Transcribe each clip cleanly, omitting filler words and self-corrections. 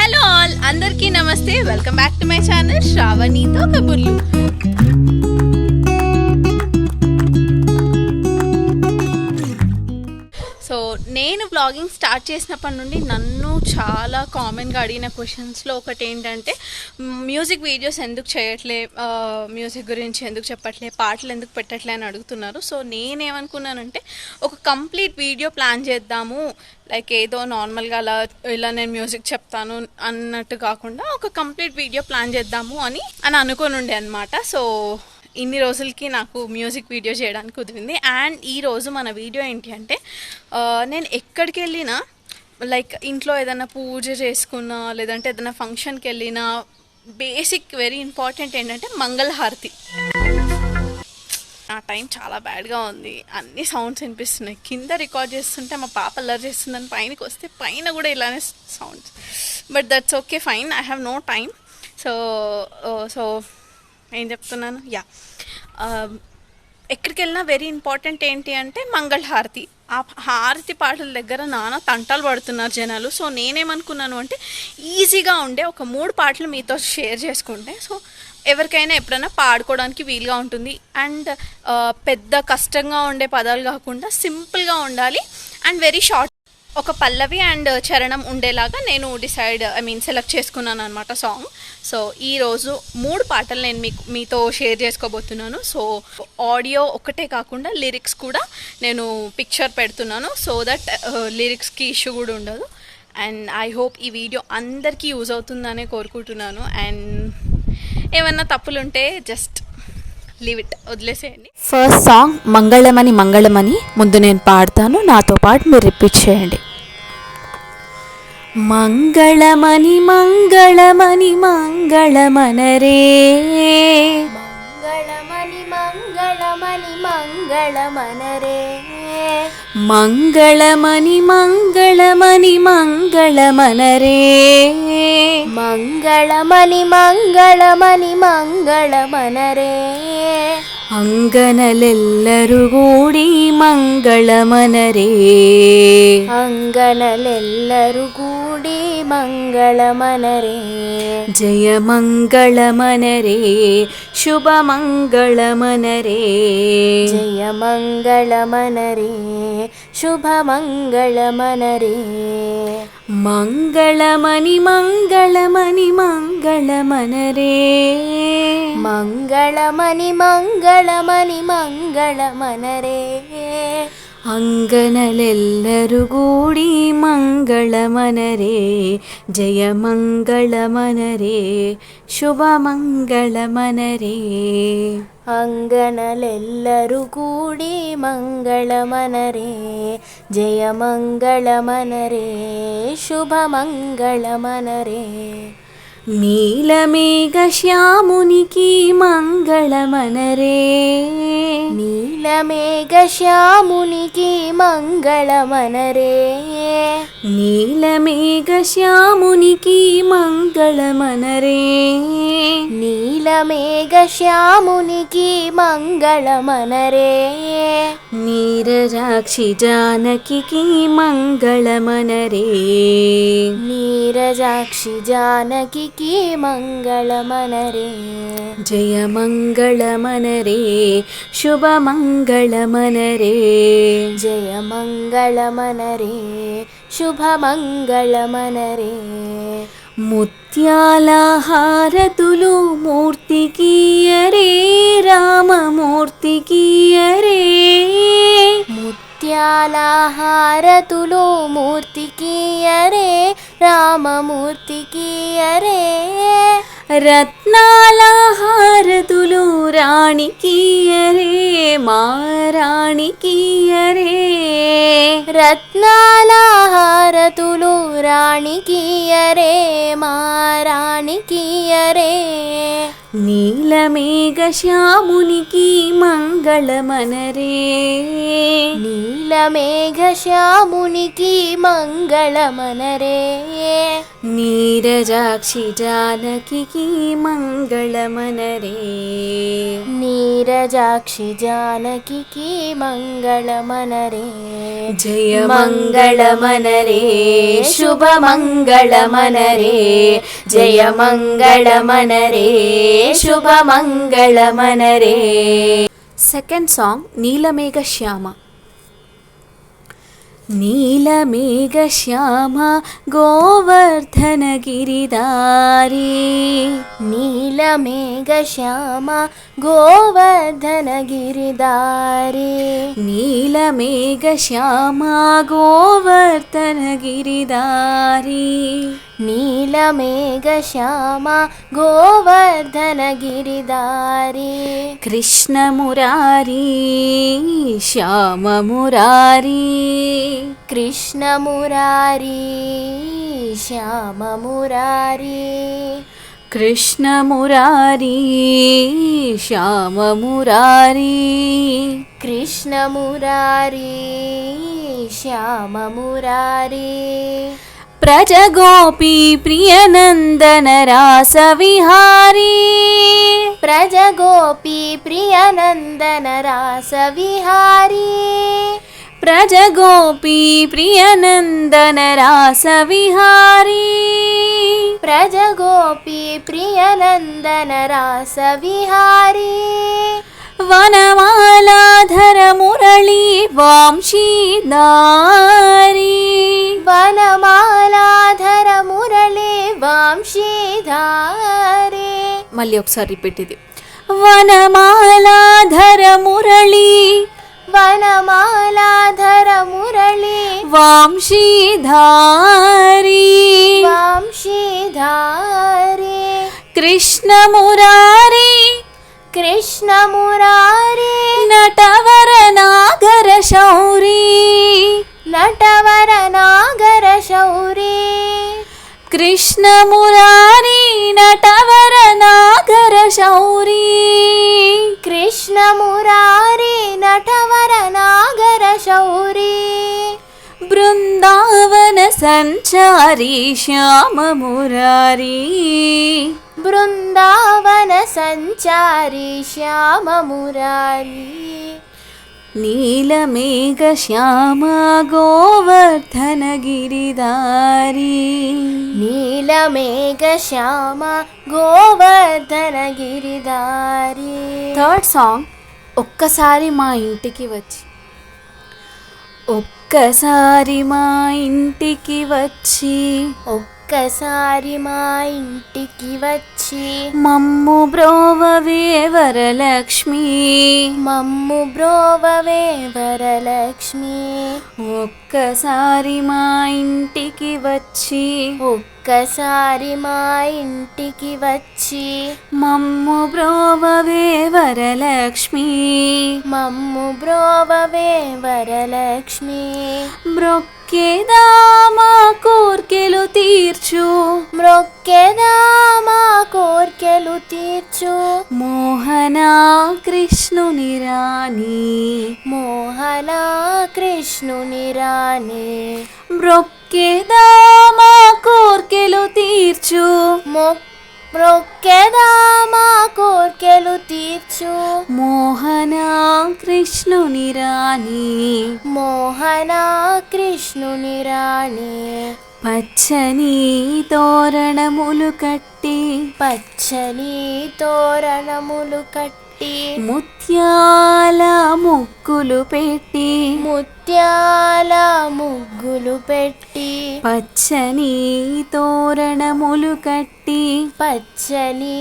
Hello all, అందరికీ నమస్తే. Welcome back to my channel శ్రావణితో కబుర్లు. సో నేను బ్లాగింగ్ స్టార్ట్ చేసినప్పటి నుండి నన్ను చాలా కామన్గా అడిగిన క్వశ్చన్స్లో ఒకటి ఏంటంటే, మ్యూజిక్ వీడియోస్ ఎందుకు చేయట్లే, మ్యూజిక్ గురించి ఎందుకు చెప్పట్లే, పాటలు ఎందుకు పెట్టట్లే అని అడుగుతున్నారు. సో నేనేమనుకున్నానంటే, ఒక కంప్లీట్ వీడియో ప్లాన్ చేద్దాము. లైక్ ఏదో నార్మల్గా ఇలా నేను మ్యూజిక్ చెప్తాను అన్నట్టు కాకుండా ఒక కంప్లీట్ వీడియో ప్లాన్ చేద్దాము అని అనుకొని ఉండే అనమాట. సో ఇన్ని రోజులకి నాకు మ్యూజిక్ వీడియో చేయడానికి కుదిరింది. అండ్ ఈరోజు మన వీడియో ఏంటి అంటే, నేను ఎక్కడికి వెళ్ళినా, లైక్ ఇంట్లో ఏదైనా పూజ చేసుకున్నా, లేదంటే ఏదైనా ఫంక్షన్కి వెళ్ళినా, బేసిక్ వెరీ ఇంపార్టెంట్ ఏంటంటే మంగళహారతి. ఆ టైం చాలా బ్యాడ్గా ఉంది, అన్ని సౌండ్స్ వినిపిస్తున్నాయి. కింద రికార్డ్ చేస్తుంటే మా పాప అల్లరి చేస్తుందని పైనకి వస్తే పైన కూడా ఇలానే sounds. But that's okay, fine, I have no time. So ఏం చెప్తున్నాను, ఎక్కడికి వెళ్ళినా వెరీ ఇంపార్టెంట్ ఏంటి అంటే మంగళహారతి. ఆ హారతి పాటల దగ్గర నానా తంటాలు పడుతున్నారు జనాలు. సో నేనేమనుకున్నాను అంటే, ఈజీగా ఉండే ఒక 3 పాటలు మీతో షేర్ చేసుకుంటే, సో ఎవరికైనా ఎప్పుడైనా పాడుకోవడానికి వీలుగా ఉంటుంది. అండ్ పెద్ద కష్టంగా ఉండే పదాలు కాకుండా సింపుల్గా ఉండాలి. అండ్ వెరీ షార్ట్, ఒక పల్లవి అండ్ చరణం ఉండేలాగా నేను సెలెక్ట్ చేసుకున్నాను అనమాట సాంగ్. సో ఈరోజు 3 పాటలు నేను మీతో షేర్ చేసుకోబోతున్నాను. సో ఆడియో ఒకటే కాకుండా లిరిక్స్ కూడా నేను పిక్చర్ పెడుతున్నాను, సో దట్ లిరిక్స్కి ఇష్యూ కూడా ఉండదు. అండ్ ఐ హోప్ ఈ వీడియో అందరికీ యూజ్ అవుతుందనే కోరుకుంటున్నాను. అండ్ ఏమన్నా తప్పులుంటే జస్ట్ లీవ్ ఇట్, వదిలేసేయండి. ఫస్ట్ సాంగ్ మంగళమని మంగళమని ముందు నేను పాడతాను, నాతో పాటు మీరు రిపీట్ చేయండి. మంగళమని మంగళమని మంగళమనరే, మంగళమని మంగళమని మంగళమనరే, మంగళమని మంగళమని మంగళమనరే, మంగళమని మంగళమని మంగళమనరే, అంగనలెల్లరు గూడి మంగళమనరే, అంగనలెల్లరు కూడి మంగళమనరే, జయమంగళమనరే శుభమంగళమనరే, జయమంగళమనరే శుభమంగళమనరే, మంగళమని మంగళమని మంగళమనరే, మంగళమని మంగళమని మంగళమనరే, అంగనలెల్లరు గూడి మంగళమనరే, జయమంగళమనరే శుభమంగళమనరే, అంగనలెల్లరు కూడి మంగళమనరే, జయమంగళమనరే శుభమంగళమనరే, నీలమేఘ శ్యామునికి మంగళమనరే, నీలమేఘ శ్యామునికి మంగళమనరే, నీలమేఘ శ్యామునికి మంగళమనరే, నీలమేఘ శ్యామునికి మంగళమనరే, నీరజాక్షి జానకి మంగళమనరే, నీరజాక్షి జానకి మంగళమనరే, జయమంగళమనరే శుభమంగళమనరే, జయమంగళమనరే శుభమంగళమనరే, ముత్యాల హారతులు మూర్తికియరే రామమూర్తికియరే, ముత్యాల హారతులు మూర్తికియరే రామమూర్తికియరే, రత్నాల హారతులు రాణికియరే మారాణికియరే, రత్నాల హారతులు రాణికియరే మారాణికియరే, నీలమేఘ శ్యామునికి మంగళమనరే, నీలమేఘ శ్యామునికి మంగళమనరే, నీర నీరజాక్షి జానకి మంగళమనరే నీరజాక్షి జానకి మంగళమనరే జయ మంగళమనరే శుభ మంగళమనరే జయ మంగళమనరే శుభ మంగళమనరే. సెకండ్ సాంగ్ నీలమేఘ శ్యామ. నీలమేఘ శ్యామ గోవర్ధన గిరిధారి నీలమేఘ శ్యామ గోవర్ధన గిరిధారి నీలమేఘ శ్యామ గోవర్ధన గిరిధారి నీలమేఘ శ్యామ గోవర్ధన గిరిధారి కృష్ణ మురారి శ్యామ మురారి కృష్ణ మురారి శ్యామ మురారి కృష్ణ మురారి శ్యామ మురారి కృష్ణ మురారి శ్యామ మురారి ప్రజ గోపీ ప్రియనందన రాస విహారీ ప్రజ గోపీ ప్రియనందన రాస విహారీ ప్రజ గోపీ ప్రియనందన రాస విహారీ ప్రజ గోపీ ప్రియనందన రాస విహారీ వనమాలాధర మురళీ వాంశీధారి వనమాలాధర మురళి వంశీధారి. మళ్ళీ ఒకసారి రిపీట్ ఇది. వనమాలాధర మురళీ వనమాలాధర మురళి వాంశీధారి వంశీధారి కృష్ణ మురారి కృష్ణ మురారి నటవర నాగర శౌరీ నటవర నాగర శౌరి కృష్ణ మురారి నటవర నాగర శౌరీ కృష్ణ మురారి నటవర నాగర శౌరి బృందావన సంచారి శ్యామ మురారి బృందావన సంచారి శ్యామ మురారి నీలమేఘ శ్యామ గోవర్ధన గిరిధారి నీలమేఘ శ్యామ గోవర్ధన గిరిధారి. థర్డ్ సాంగ్ ఒక్కసారి మా ఇంటికి వచ్చి. ఒక్కసారి మా ఇంటికి వచ్చి ఒక్కసారి మా ఇంటికి వచ్చి మమ్ము బ్రోవవే వరలక్ష్మి మమ్ము బ్రోవవే వరలక్ష్మి ఒక్కసారి మా ఇంటికి వచ్చి ఒక్కసారి మా ఇంటికి వచ్చి మమ్ము బ్రోవవే వరలక్ష్మి మమ్ము బ్రోవవే వరలక్ష్మి మ్రొక్కేదా మా కోర్కెలు తీర్చు మ్రొక్కెదా మా కోర్కెలు తీర్చు మోహనా కృష్ణుని రాణి మోహన కృష్ణుని రాణి మ్రొక్కేదా మా కోర్కెలు తీర్చు మ్రొక్కెదా మా కోర్కెలు తీర్చు మోహనా కృష్ణుని రాణి మోహన కృష్ణుని రాణి పచ్చని తోరణములు కట్టి పచ్చని తోరణములు కట్టి ముత్యాల ముగ్గులు పెట్టి ముత్యాల ముగ్గులు పెట్టి పచ్చని తోరణములు కట్టి పచ్చని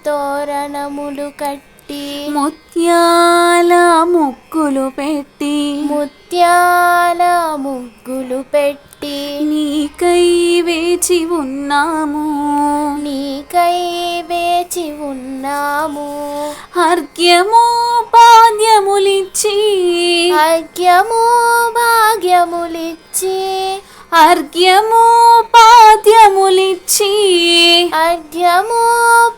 తోరణములు కట్టి ముత్యాల ముగ్గులు పెట్టి ముత్యాల ముగ్గులు పెట్టి నీకై వేచి ఉన్నాము నీకై వేచి ఉన్నాము అర్ఘ్యము పాద్యములిచ్చి అర్ఘ్యము భాగ్యములిచ్చి అర్ఘ్యము పాద్యములిచ్చి అర్ఘ్యము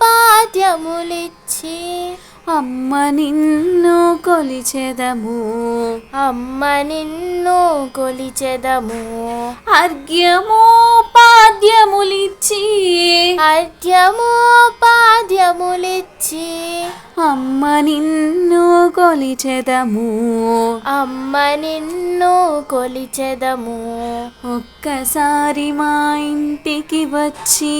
పాద్యములిచ్చి అమ్మ నిన్ను కొలిచెదము అమ్మ నిన్ను కొలిచెదము అర్ఘ్యము పాద్యములిచ్చి అర్ఘ్యమోపాద్యములిచ్చి అమ్మ నిన్ను కొలిచెదము. అమ్మ నిన్ను కొలిచెదము. ఒక్కసారి మా ఇంటికి వచ్చి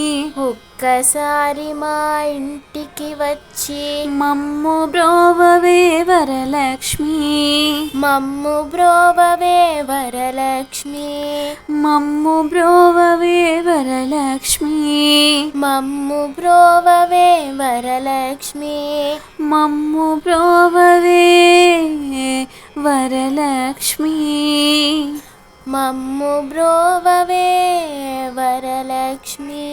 ఒక్కసారి మా ఇంటికి వచ్చి మమ్ము బ్రోవవే వరలక్ష్మి. మమ్ము బ్రోవవే వరలక్ష్మి. మమ్ము బ్రోవవే వరలక్ష్మి. మమ్ము బ్రోవవే వరలక్ష్మి. మమ్ము బ్రోవవే వరలక్ష్మి. మమ్ము బ్రోవవే వరలక్ష్మి.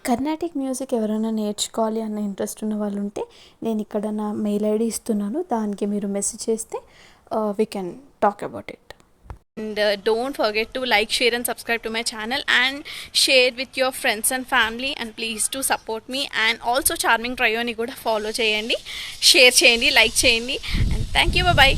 కర్ణాటిక్ మ్యూజిక్ ఎవరైనా నేర్చుకోవాలి అన్న ఇంట్రెస్ట్ ఉన్న వాళ్ళు ఉంటే నేను ఇక్కడ నా మెయిల్ ఐడి ఇస్తున్నాను, దానికి మీరు మెసేజ్ చేస్తే we can talk about it. And don't forget to like, share and subscribe to my channel and share with your friends and family, and please do support me. And also Charming Trio ni kuda follow cheyandi, share cheyandi, like cheyandi, and thank you, bye bye.